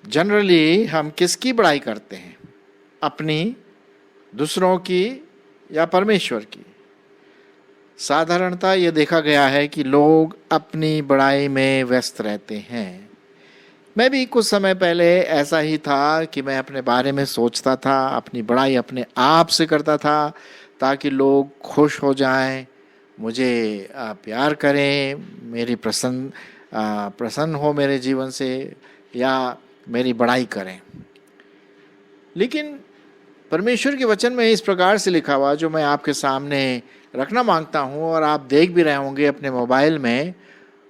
Generally हम किसकी बड़ाई करते हैं? अपनी, दूसरों की या परमेश्वर की? साधारणतः ये देखा गया है कि लोग अपनी बड़ाई में व्यस्त रहते हैं। मैं भी कुछ समय पहले ऐसा ही था कि मैं अपने बारे में सोचता था, अपनी बड़ाई अपने आप से करता था ताकि लोग खुश हो जाएं, मुझे प्यार करें, मेरी प्रसन्न हो मेरे जीवन से, या मेरी बड़ाई करें। लेकिन परमेश्वर के वचन में इस प्रकार से लिखा हुआ, जो मैं आपके सामने रखना मांगता हूँ और आप देख भी रहे होंगे अपने मोबाइल में,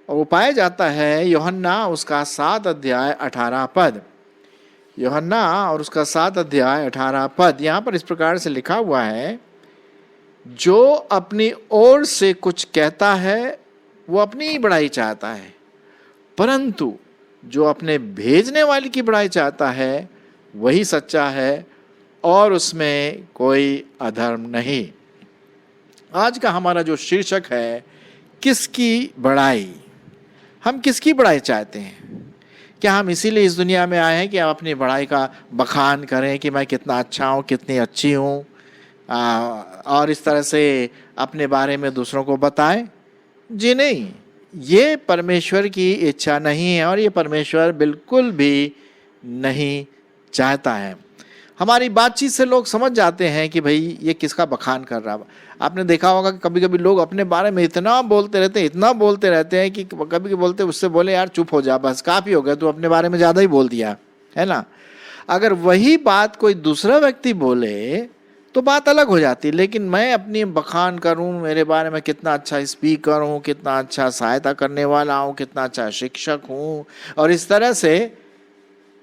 और वो पाया जाता है यूहन्ना उसका 7 अध्याय 18 पद। यूहन्ना और उसका 7 अध्याय 18 पद, यहाँ पर इस प्रकार से लिखा हुआ है, जो अपनी ओर से कुछ कहता है वो अपनी ही बड़ाई चाहता है, परंतु जो अपने भेजने वाले की बड़ाई चाहता है वही सच्चा है और उसमें कोई अधर्म नहीं। आज का हमारा जो शीर्षक है, किसकी बड़ाई? हम किसकी बड़ाई चाहते हैं? क्या हम इसीलिए इस दुनिया में आए हैं कि हम अपनी बड़ाई का बखान करें कि मैं कितना अच्छा हूँ, कितनी अच्छी हूँ, और इस तरह से अपने बारे में दूसरों को बताएं? जी नहीं, ये परमेश्वर की इच्छा नहीं है और ये परमेश्वर बिल्कुल भी नहीं चाहता है। हमारी बातचीत से लोग समझ जाते हैं कि भाई ये किसका बखान कर रहा है। आपने देखा होगा कि कभी कभी लोग अपने बारे में इतना बोलते रहते हैं कि कभी कभी बोलते उससे बोले यार चुप हो जा, बस काफ़ी हो गया, तू अपने बारे में ज़्यादा ही बोल दिया, है ना। अगर वही बात कोई दूसरा व्यक्ति बोले तो बात अलग हो जाती, लेकिन मैं अपनी बखान करूं, मेरे बारे में कितना अच्छा स्पीकर हूं, कितना अच्छा सहायता करने वाला हूं, कितना अच्छा शिक्षक हूं, और इस तरह से,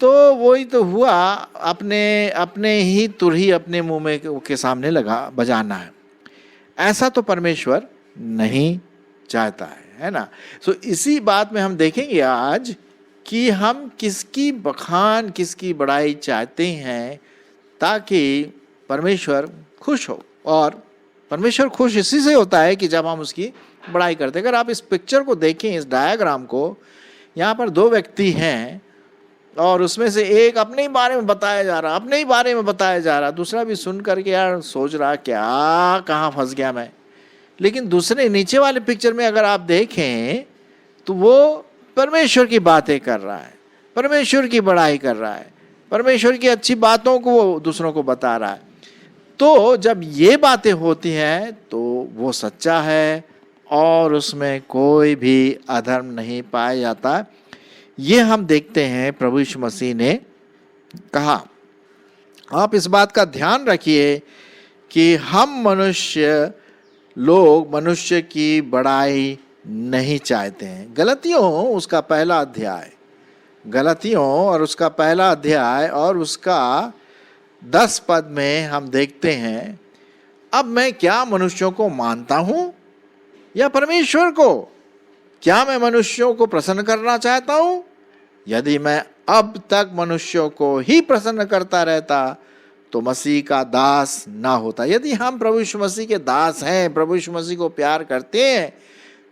तो वही तो हुआ, अपने ही तुरही अपने मुंह में के सामने लगा बजाना है। ऐसा तो परमेश्वर नहीं चाहता है ना। सो इसी बात में हम देखेंगे आज कि हम किसकी बखान, किसकी बड़ाई चाहते हैं ताकि परमेश्वर खुश हो। और परमेश्वर खुश इसी से होता है कि जब हम उसकी बड़ाई करते हैं। अगर आप इस पिक्चर को देखें, इस डायग्राम को, यहाँ पर दो व्यक्ति हैं और उसमें से एक अपने ही बारे में बताया जा रहा, दूसरा भी सुन करके यार सोच रहा क्या कहाँ फंस गया मैं। लेकिन दूसरे नीचे वाले पिक्चर में अगर आप देखें तो वो परमेश्वर की बातें कर रहा है, परमेश्वर की बड़ाई कर रहा है, परमेश्वर की अच्छी बातों को वो दूसरों को बता रहा है। तो जब ये बातें होती हैं तो वो सच्चा है और उसमें कोई भी अधर्म नहीं पाया जाता। ये हम देखते हैं प्रभु यीशु मसीह ने कहा। आप इस बात का ध्यान रखिए कि हम मनुष्य की बड़ाई नहीं चाहते हैं। गलतियों और उसका पहला अध्याय और उसका 10 पद में हम देखते हैं, अब मैं क्या मनुष्यों को मानता हूं या परमेश्वर को? क्या मैं मनुष्यों को प्रसन्न करना चाहता हूं? यदि मैं अब तक मनुष्यों को ही प्रसन्न करता रहता तो मसीह का दास ना होता। यदि हम प्रभु यीशु मसीह के दास हैं, प्रभु यीशु मसीह को प्यार करते हैं,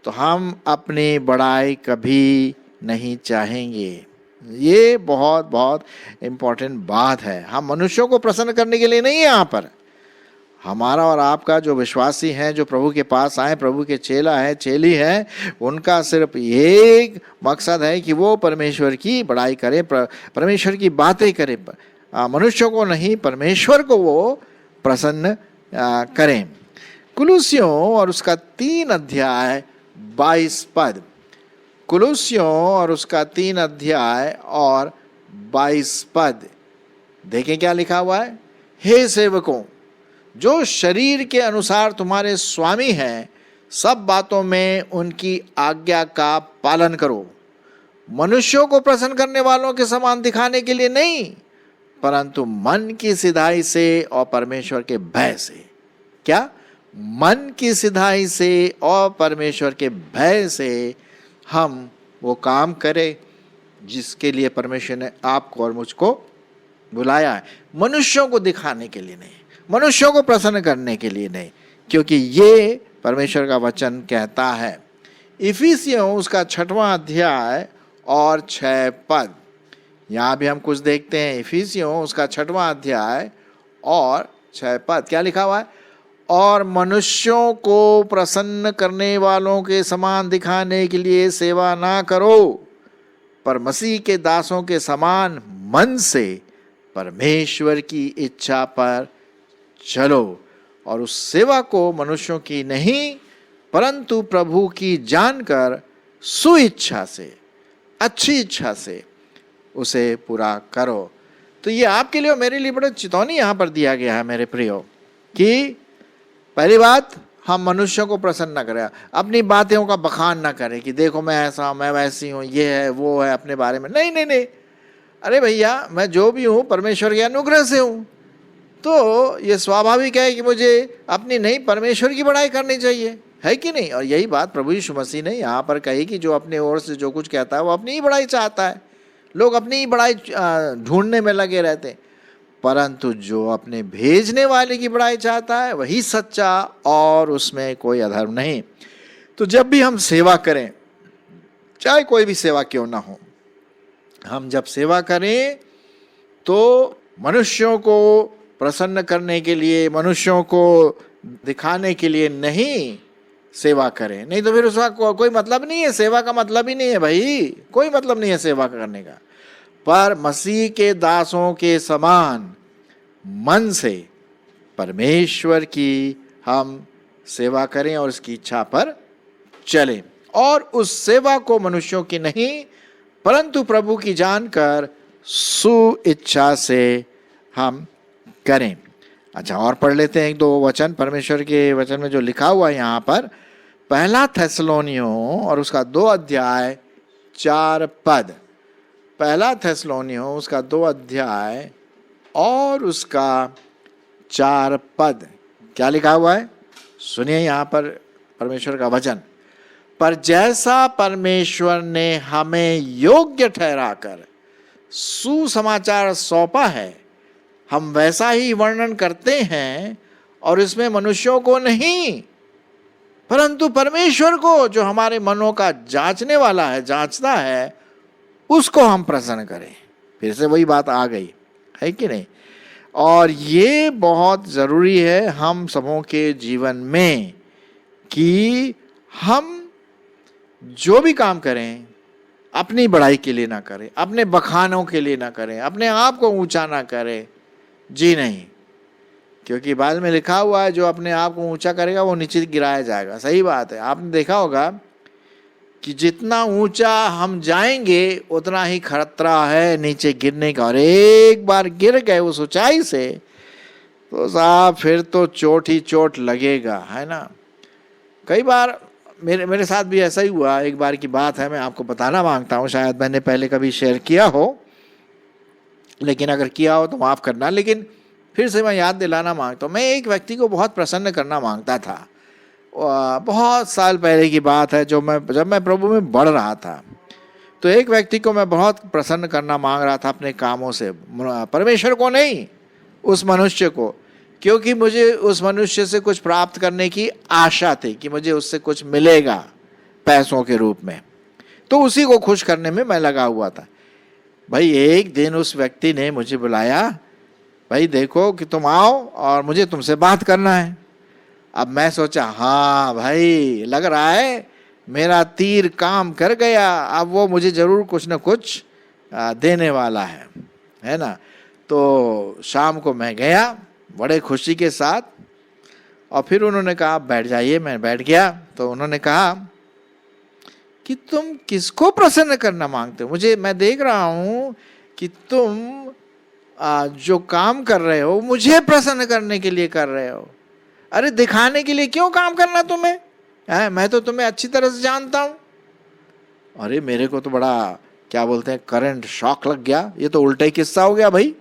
तो हम अपनी बड़ाई कभी नहीं चाहेंगे। ये बहुत बहुत इम्पोर्टेंट बात है। हम मनुष्यों को प्रसन्न करने के लिए नहीं है यहाँ पर। हमारा और आपका जो विश्वासी हैं, जो प्रभु के पास आए, प्रभु के चेला है, चेली है, उनका सिर्फ एक मकसद है कि वो परमेश्वर की बड़ाई करें, परमेश्वर की बातें करें, मनुष्यों को नहीं, परमेश्वर को वो प्रसन्न करें। कुलुस्सियों और उसका 3 अध्याय 22 पद, कुलुस्सियों और उसका 3 अध्याय और 22 पद देखें क्या लिखा हुआ है। हे सेवकों, जो शरीर के अनुसार तुम्हारे स्वामी हैं, सब बातों में उनकी आज्ञा का पालन करो, मनुष्यों को प्रसन्न करने वालों के समान दिखाने के लिए नहीं, परंतु मन की सिधाई से और परमेश्वर के भय से। क्या? मन की सिधाई से और परमेश्वर के भय से हम वो काम करें जिसके लिए परमेश्वर ने आपको और मुझको बुलाया है। मनुष्यों को दिखाने के लिए नहीं, मनुष्यों को प्रसन्न करने के लिए नहीं। क्योंकि ये परमेश्वर का वचन कहता है। इफिसियों उसका 6वां अध्याय और 6 पद, यहाँ भी हम कुछ देखते हैं। इफिसियों उसका 6वां अध्याय और 6 पद क्या लिखा हुआ है? और मनुष्यों को प्रसन्न करने वालों के समान दिखाने के लिए सेवा ना करो, पर मसीह के दासों के समान मन से परमेश्वर की इच्छा पर चलो, और उस सेवा को मनुष्यों की नहीं परंतु प्रभु की जानकर सुइच्छा से, अच्छी इच्छा से उसे पूरा करो। तो ये आपके लिए और मेरे लिए बड़ा चेतावनी यहाँ पर दिया गया है मेरे प्रियो, कि पहली बात, हम मनुष्यों को प्रसन्न न करें, अपनी बातों का बखान ना करें कि देखो मैं ऐसा, मैं वैसी हूँ, ये है वो है, अपने बारे में। नहीं नहीं नहीं, अरे भैया मैं जो भी हूँ परमेश्वर के अनुग्रह से हूँ, तो ये स्वाभाविक है कि मुझे अपनी नहीं परमेश्वर की बड़ाई करनी चाहिए, है कि नहीं? और यही बात प्रभु यीशु मसीह ने यहाँ पर कही कि जो अपने ओर से जो कुछ कहता है वो अपनी ही बड़ाई चाहता है। लोग अपनी ही बड़ाई ढूंढने में लगे रहते हैं, परंतु जो अपने भेजने वाले की बड़ाई चाहता है वही सच्चा, और उसमें कोई अधर्म नहीं। तो जब भी हम सेवा करें, चाहे कोई भी सेवा क्यों ना हो, हम जब सेवा करें तो मनुष्यों को प्रसन्न करने के लिए, मनुष्यों को दिखाने के लिए नहीं सेवा करें, नहीं तो फिर उसका कोई मतलब नहीं है। सेवा का मतलब ही नहीं है भाई, कोई मतलब नहीं है सेवा करने का। पर मसीह के दासों के समान मन से परमेश्वर की हम सेवा करें और उसकी इच्छा पर चलें, और उस सेवा को मनुष्यों की नहीं परंतु प्रभु की जानकर सुइच्छा से हम करें। अच्छा, और पढ़ लेते हैं 1-2 वचन परमेश्वर के वचन में जो लिखा हुआ है यहाँ पर। 1 थेसलोनियों और उसका 2 अध्याय 4 पद। 1 थेसलोनियों उसका 2 अध्याय और उसका 4 पद क्या लिखा हुआ है? सुनिए यहाँ पर परमेश्वर का वचन। पर जैसा परमेश्वर ने हमें योग्य ठहराकर सुसमाचार सौंपा है, हम वैसा ही वर्णन करते हैं, और इसमें मनुष्यों को नहीं परंतु परमेश्वर को, जो हमारे मनों का जांचने वाला है, जांचता है, उसको हम प्रसन्न करें। फिर से वही बात आ गई, है कि नहीं? और ये बहुत ज़रूरी है हम सबों के जीवन में कि हम जो भी काम करें अपनी बड़ाई के लिए ना करें, अपने बखानों के लिए ना करें, अपने आप को ऊंचा ना करें। जी नहीं, क्योंकि बाइबल में लिखा हुआ है जो अपने आप को ऊंचा करेगा वो नीचे गिराया जाएगा। सही बात है। आपने देखा होगा कि जितना ऊंचा हम जाएंगे उतना ही खतरा है नीचे गिरने का, और एक बार गिर गए उस ऊंचाई से तो साहब फिर तो चोट ही चोट लगेगा, है ना। कई बार मेरे साथ भी ऐसा ही हुआ। एक बार की बात है, मैं आपको बताना मांगता हूँ, शायद मैंने पहले कभी शेयर किया हो, लेकिन अगर किया हो तो माफ़ करना, लेकिन फिर से मैं याद दिलाना मांगता हूँ। मैं एक व्यक्ति को बहुत प्रसन्न करना मांगता था। बहुत साल पहले की बात है, जब मैं प्रभु में बढ़ रहा था, तो एक व्यक्ति को मैं बहुत प्रसन्न करना मांग रहा था अपने कामों से, परमेश्वर को नहीं, उस मनुष्य को, क्योंकि मुझे उस मनुष्य से कुछ प्राप्त करने की आशा थी कि मुझे उससे कुछ मिलेगा पैसों के रूप में, तो उसी को खुश करने में मैं लगा हुआ था। भाई एक दिन उस व्यक्ति ने मुझे बुलाया, भाई देखो कि तुम आओ और मुझे तुमसे बात करना है। अब मैं सोचा हाँ भाई, लग रहा है मेरा तीर काम कर गया, अब वो मुझे ज़रूर कुछ न कुछ देने वाला है ना। तो शाम को मैं गया बड़े खुशी के साथ, और फिर उन्होंने कहा आप बैठ जाइए। मैं बैठ गया तो उन्होंने कहा कि तुम किसको प्रसन्न करना मांगते हो? मैं देख रहा हूँ कि तुम जो काम कर रहे हो मुझे प्रसन्न करने के लिए कर रहे हो। अरे दिखाने के लिए क्यों काम करना तुम्हें? मैं तो तुम्हें अच्छी तरह से जानता हूँ। अरे मेरे को तो बड़ा क्या बोलते हैं करंट शॉक लग गया, ये तो उल्टा ही किस्सा हो गया भाई।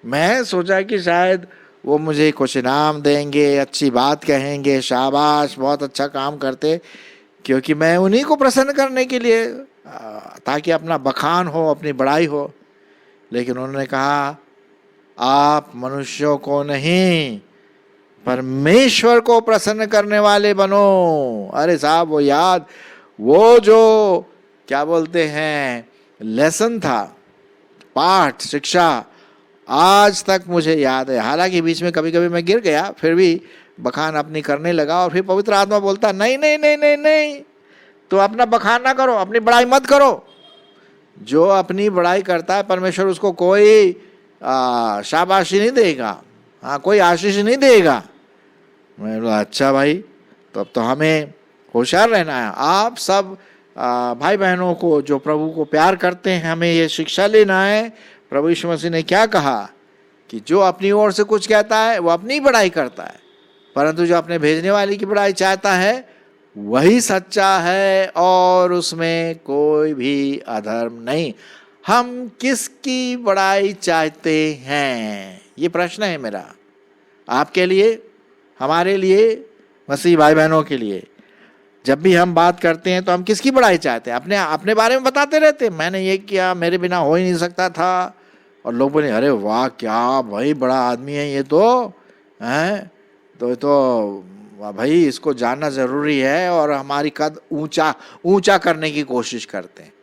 मैं सोचा कि शायद वो मुझे कुछ इनाम देंगे, अच्छी बात कहेंगे, शाबाश बहुत अच्छा काम करते, क्योंकि मैं उन्हीं को प्रसन्न करने के लिए, ताकि अपना बखान हो, अपनी बड़ाई हो। लेकिन उन्होंने कहा आप मनुष्यों को नहीं परमेश्वर को प्रसन्न करने वाले बनो। अरे साहब वो याद, वो जो क्या बोलते हैं लेसन था, पाठ शिक्षा, आज तक मुझे याद है। हालांकि बीच में कभी कभी मैं गिर गया, फिर भी बखान अपनी करने लगा, और फिर पवित्र आत्मा बोलता नहीं नहीं नहीं नहीं नहीं, तो अपना बखान ना करो, अपनी बड़ाई मत करो। जो अपनी बड़ाई करता है परमेश्वर उसको कोई शाबाशी नहीं देगा, हाँ कोई आशीष नहीं देगा। मैं बोला अच्छा भाई, तो अब तो हमें होशियार रहना है। आप सब भाई बहनों को जो प्रभु को प्यार करते हैं, हमें ये शिक्षा लेना है। प्रभु यीशु मसीह ने क्या कहा कि जो अपनी ओर से कुछ कहता है वो अपनी बड़ाई करता है, परंतु जो अपने भेजने वाले की बड़ाई चाहता है वही सच्चा है और उसमें कोई भी अधर्म नहीं। हम किसकी बड़ाई चाहते हैं, ये प्रश्न है मेरा आपके लिए, हमारे लिए, मसीह भाई बहनों के लिए। जब भी हम बात करते हैं तो हम किसकी बड़ाई चाहते हैं? अपने अपने बारे में बताते रहते हैं, मैंने ये किया, मेरे बिना हो ही नहीं सकता था, और लोग बोले अरे वाह क्या भाई बड़ा आदमी है ये तो हैं, तो भाई इसको जानना जरूरी है, और हमारी कद ऊंचा ऊंचा करने की कोशिश करते हैं।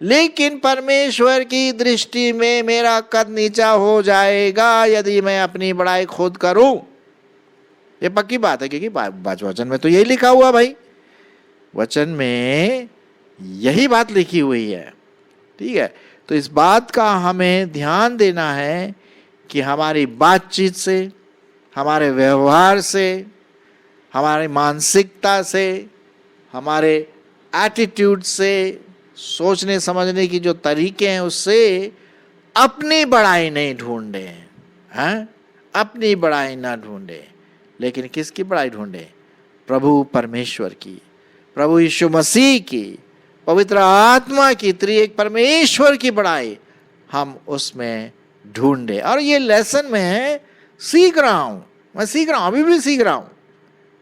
लेकिन परमेश्वर की दृष्टि में मेरा कद नीचा हो जाएगा यदि मैं अपनी बड़ाई खुद करूं। ये पक्की बात है, क्योंकि वचन में तो यही लिखा हुआ भाई, वचन में यही बात लिखी हुई है। ठीक है, तो इस बात का हमें ध्यान देना है कि हमारी बातचीत से, हमारे व्यवहार से, हमारी मानसिकता से, हमारे एटीट्यूड से, सोचने समझने की जो तरीके हैं उससे अपनी बड़ाई नहीं ढूंढे हैं, अपनी बड़ाई ना ढूंढे, लेकिन किसकी बड़ाई ढूंढे? प्रभु परमेश्वर की, प्रभु यीशु मसीह की, पवित्र आत्मा की, त्रिएक परमेश्वर की बड़ाई हम उसमें ढूंढे। और ये लेसन में सीख रहा हूं, मैं सीख रहा हूं, अभी भी सीख रहा हूं,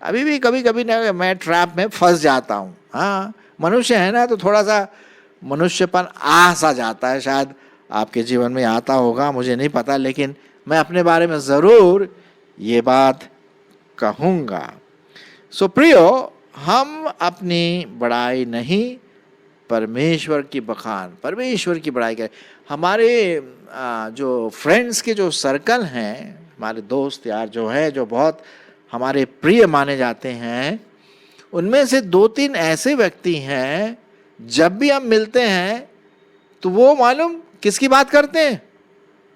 अभी भी कभी कभी ना मैं ट्रैप में फंस जाता हूं। हाँ मनुष्य है ना, तो थोड़ा सा मनुष्यपन आ सा जाता है, शायद आपके जीवन में आता होगा, मुझे नहीं पता, लेकिन मैं अपने बारे में ज़रूर ये बात कहूँगा। सो प्रियो, हम अपनी बड़ाई नहीं, परमेश्वर की बखान, परमेश्वर की बड़ाई करें। हमारे जो फ्रेंड्स के जो सर्कल हैं, हमारे दोस्त यार जो हैं, जो बहुत हमारे प्रिय माने जाते हैं, उनमें से 2-3 ऐसे व्यक्ति हैं जब भी हम मिलते हैं तो वो मालूम किसकी बात करते हैं?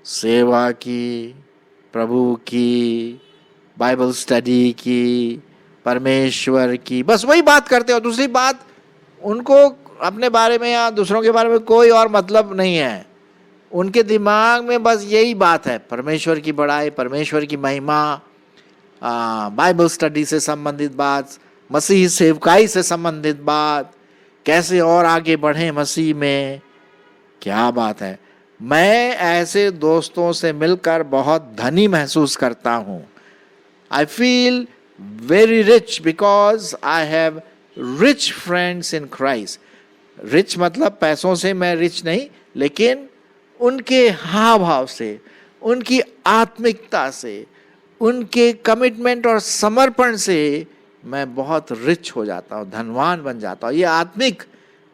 सेवा की, प्रभु की, बाइबल स्टडी की, परमेश्वर की, बस वही बात करते हैं, और दूसरी बात उनको अपने बारे में या दूसरों के बारे में कोई और मतलब नहीं है। उनके दिमाग में बस यही बात है, परमेश्वर की बड़ाई, परमेश्वर की महिमा, बाइबल स्टडी से संबंधित बात, मसीह सेवकाई से संबंधित बात, कैसे और आगे बढ़ें मसीह में। क्या बात है, मैं ऐसे दोस्तों से मिलकर बहुत धनी महसूस करता हूँ। I feel very rich because I have rich friends in Christ. Rich मतलब पैसों से मैं रिच नहीं, लेकिन उनके हाव भाव से, उनकी आत्मिकता से, उनके कमिटमेंट और समर्पण से मैं बहुत रिच हो जाता हूँ, धनवान बन जाता हूँ। ये आत्मिक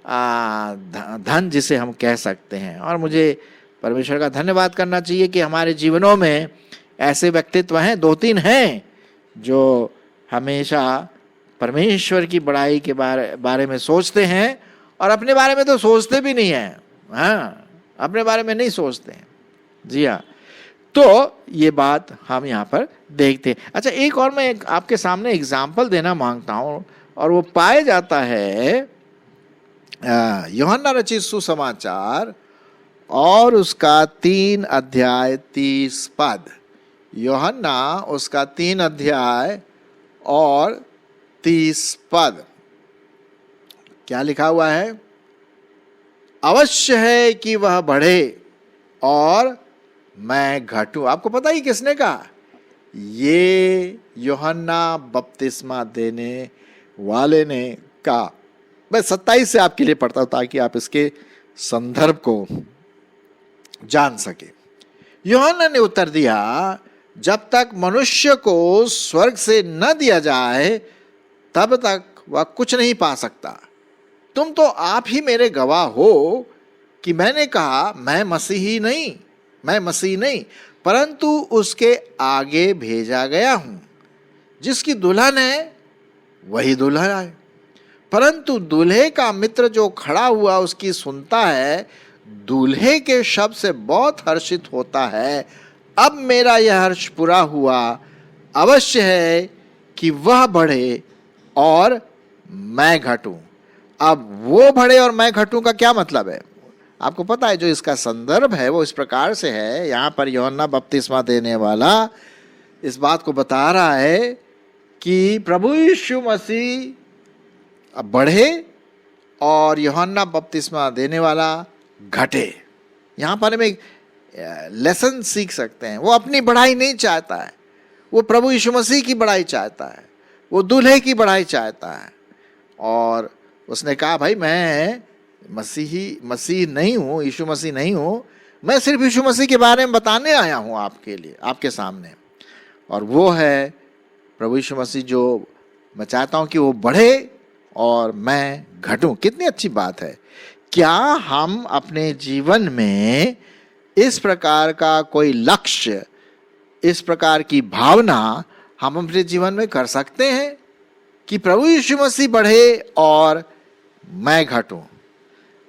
धन जिसे हम कह सकते हैं। और मुझे परमेश्वर का धन्यवाद करना चाहिए कि हमारे जीवनों में ऐसे व्यक्तित्व हैं, 2-3 हैं, जो हमेशा परमेश्वर की बड़ाई के बारे में सोचते हैं, और अपने बारे में तो सोचते भी नहीं हैं। हाँ, अपने बारे में नहीं सोचते हैं। जी हाँ, तो ये बात हम यहाँ पर देखते हैं। अच्छा, एक और मैं आपके सामने एग्जाम्पल देना मांगता हूँ, और वो पाया जाता है यूहन्ना रचित सुसमाचार और उसका 3 अध्याय 30 पद। यूहन्ना उसका 3 अध्याय और 30 पद। क्या लिखा हुआ है? अवश्य है कि वह बढ़े और मैं घटूं। आपको पता ही किसने कहा? ये यूहन्ना बपतिस्मा देने वाले ने कहा। मैं 27 से आपके लिए पढ़ता हूं ताकि आप इसके संदर्भ को जान सके। यूहन्ना ने उत्तर दिया, जब तक मनुष्य को स्वर्ग से न दिया जाए तब तक वह कुछ नहीं पा सकता। तुम तो आप ही मेरे गवाह हो कि मैंने कहा मैं मसीह नहीं परंतु उसके आगे भेजा गया हूं। जिसकी दुल्हन है वही दुल्हन है, परंतु दूल्हे का मित्र जो खड़ा हुआ उसकी सुनता है, दूल्हे के शब्द से बहुत हर्षित होता है। अब मेरा यह हर्ष पूरा हुआ। अवश्य है कि वह बढ़े और मैं घटूं। अब वो बढ़े और मैं घटूं का क्या मतलब है? आपको पता है, जो इसका संदर्भ है वो इस प्रकार से है। यहाँ पर यूहन्ना बपतिस्मा देने वाला इस बात को बता रहा है कि प्रभु यीशु मसीह बढ़े और यूहन्ना बपतिस्मा देने वाला घटे। यहाँ पर हम एक लेसन सीख सकते हैं। वो अपनी बढ़ाई नहीं चाहता है, वो प्रभु यीशु मसीह की बढ़ाई चाहता है, वो दूल्हे की बढ़ाई चाहता है। और उसने कहा भाई मैं मसीह नहीं हूँ, यीशु मसीह नहीं हूँ, मैं सिर्फ यीशु मसीह के बारे में बताने आया हूँ आपके लिए, आपके सामने। और वो है प्रभु यीशु मसीह जो मैं चाहता हूँ कि वो बढ़े और मैं घटूं। कितनी अच्छी बात है। क्या हम अपने जीवन में इस प्रकार का कोई लक्ष्य, इस प्रकार की भावना हम अपने जीवन में कर सकते हैं कि प्रभु यीशु मसीह बढ़े और मैं घटूं?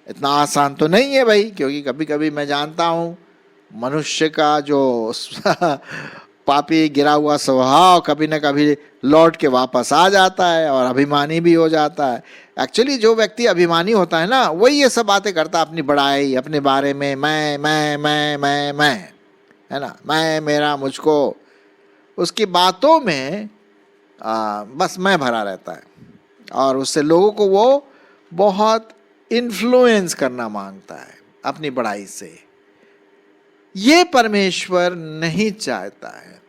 इतना आसान तो नहीं है भाई, क्योंकि कभी कभी मैं जानता हूँ मनुष्य का जो पापी गिरा हुआ स्वभाव कभी न कभी लौट के वापस आ जाता है और अभिमानी भी हो जाता है। एक्चुअली जो व्यक्ति अभिमानी होता है ना, वही ये सब बातें करता है, अपनी बड़ाई, अपने बारे में मैं, है ना, मैं मेरा मुझको, उसकी बातों में बस मैं भरा रहता है और उससे लोगों को वो बहुत इन्फ्लुएंस करना मांगता है अपनी बड़ाई से। ये परमेश्वर नहीं चाहता है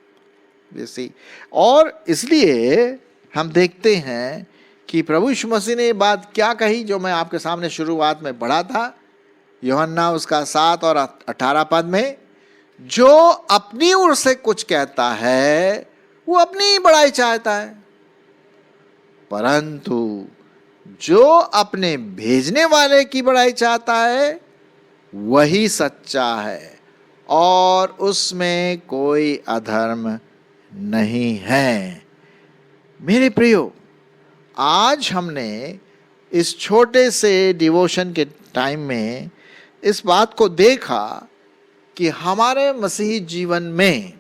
जैसी। और इसलिए हम देखते हैं कि प्रभु यीशु मसीह ने ये बात क्या कही जो मैं आपके सामने शुरुआत में पढ़ा था, यूहन्ना उसका 7 और 18 पद में। जो अपनी ओर से कुछ कहता है वो अपनी ही बड़ाई चाहता है, परंतु जो अपने भेजने वाले की बड़ाई चाहता है वही सच्चा है और उसमें कोई अधर्म नहीं है। मेरे प्रियो, आज हमने इस छोटे से डिवोशन के टाइम में इस बात को देखा कि हमारे मसीही जीवन में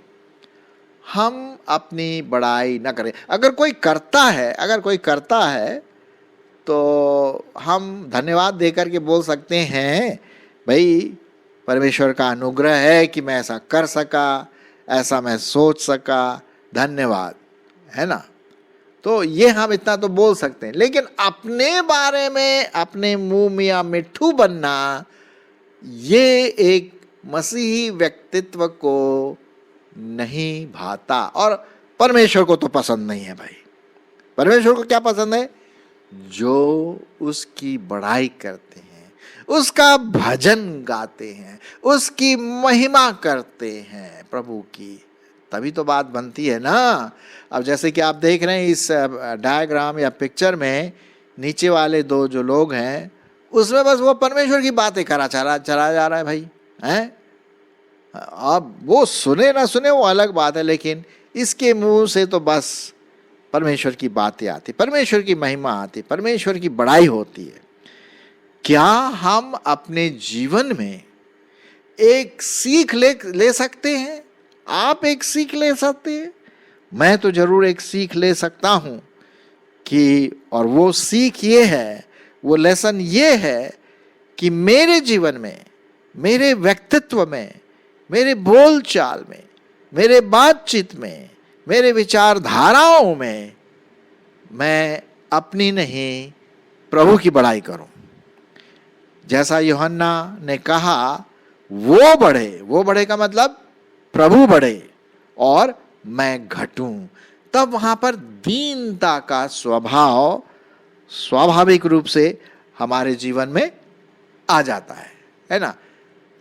हम अपनी बड़ाई न करें। अगर कोई करता है तो हम धन्यवाद देकर के बोल सकते हैं भाई परमेश्वर का अनुग्रह है कि मैं ऐसा कर सका, ऐसा मैं सोच सका, धन्यवाद, है ना। तो ये हम इतना तो बोल सकते हैं, लेकिन अपने बारे में अपने मुंह में मिट्ठू बनना, ये एक मसीही व्यक्तित्व को नहीं भाता और परमेश्वर को तो पसंद नहीं है भाई। परमेश्वर को क्या पसंद है? जो उसकी बड़ाई करते हैं, उसका भजन गाते हैं, उसकी महिमा करते हैं प्रभु की, तभी तो बात बनती है ना। अब जैसे कि आप देख रहे हैं इस डायग्राम या पिक्चर में, नीचे वाले दो जो लोग हैं उसमें बस वो परमेश्वर की बातें चला जा रहा है भाई, हैं। अब वो सुने ना सुने वो अलग बात है, लेकिन इसके मुंह से तो बस परमेश्वर की बातें आती, परमेश्वर की महिमा आती, परमेश्वर की बड़ाई होती है। क्या हम अपने जीवन में एक सीख ले सकते हैं? आप एक सीख ले सकते हैं, मैं तो जरूर एक सीख ले सकता हूं कि, और वो सीख ये है, वो लेसन ये है कि मेरे जीवन में, मेरे व्यक्तित्व में, मेरे बोलचाल में, मेरे बातचीत में, मेरे विचारधाराओं में मैं अपनी नहीं प्रभु की बड़ाई करूं। जैसा यूहन्ना ने कहा वो बढ़े का मतलब प्रभु बढ़े और मैं घटूं। तब वहां पर दीनता का स्वभाव स्वाभाविक रूप से हमारे जीवन में आ जाता है ना।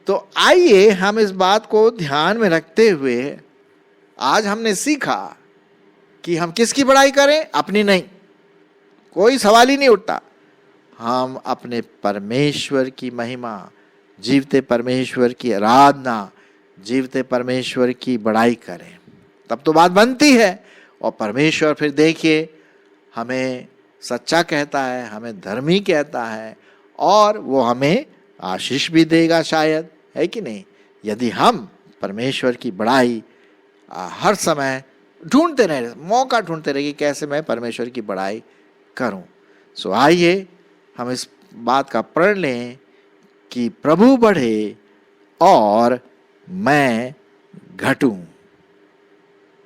तो आइए हम इस बात को ध्यान में रखते हुए आज हमने सीखा कि हम किसकी बड़ाई करें, अपनी नहीं, कोई सवाल ही नहीं उठता। हम अपने परमेश्वर की महिमा, जीवते परमेश्वर की आराधना, जीवते परमेश्वर की बड़ाई करें, तब तो बात बनती है। और परमेश्वर फिर देखिए हमें सच्चा कहता है, हमें धर्मी कहता है, और वो हमें आशीष भी देगा शायद, है कि नहीं, यदि हम परमेश्वर की बड़ाई हर समय ढूंढते रहे, मौका ढूंढते रहे कि कैसे मैं परमेश्वर की बड़ाई करूं। सो आइए हम इस बात का प्रण लें कि प्रभु बढ़े और मैं घटूं।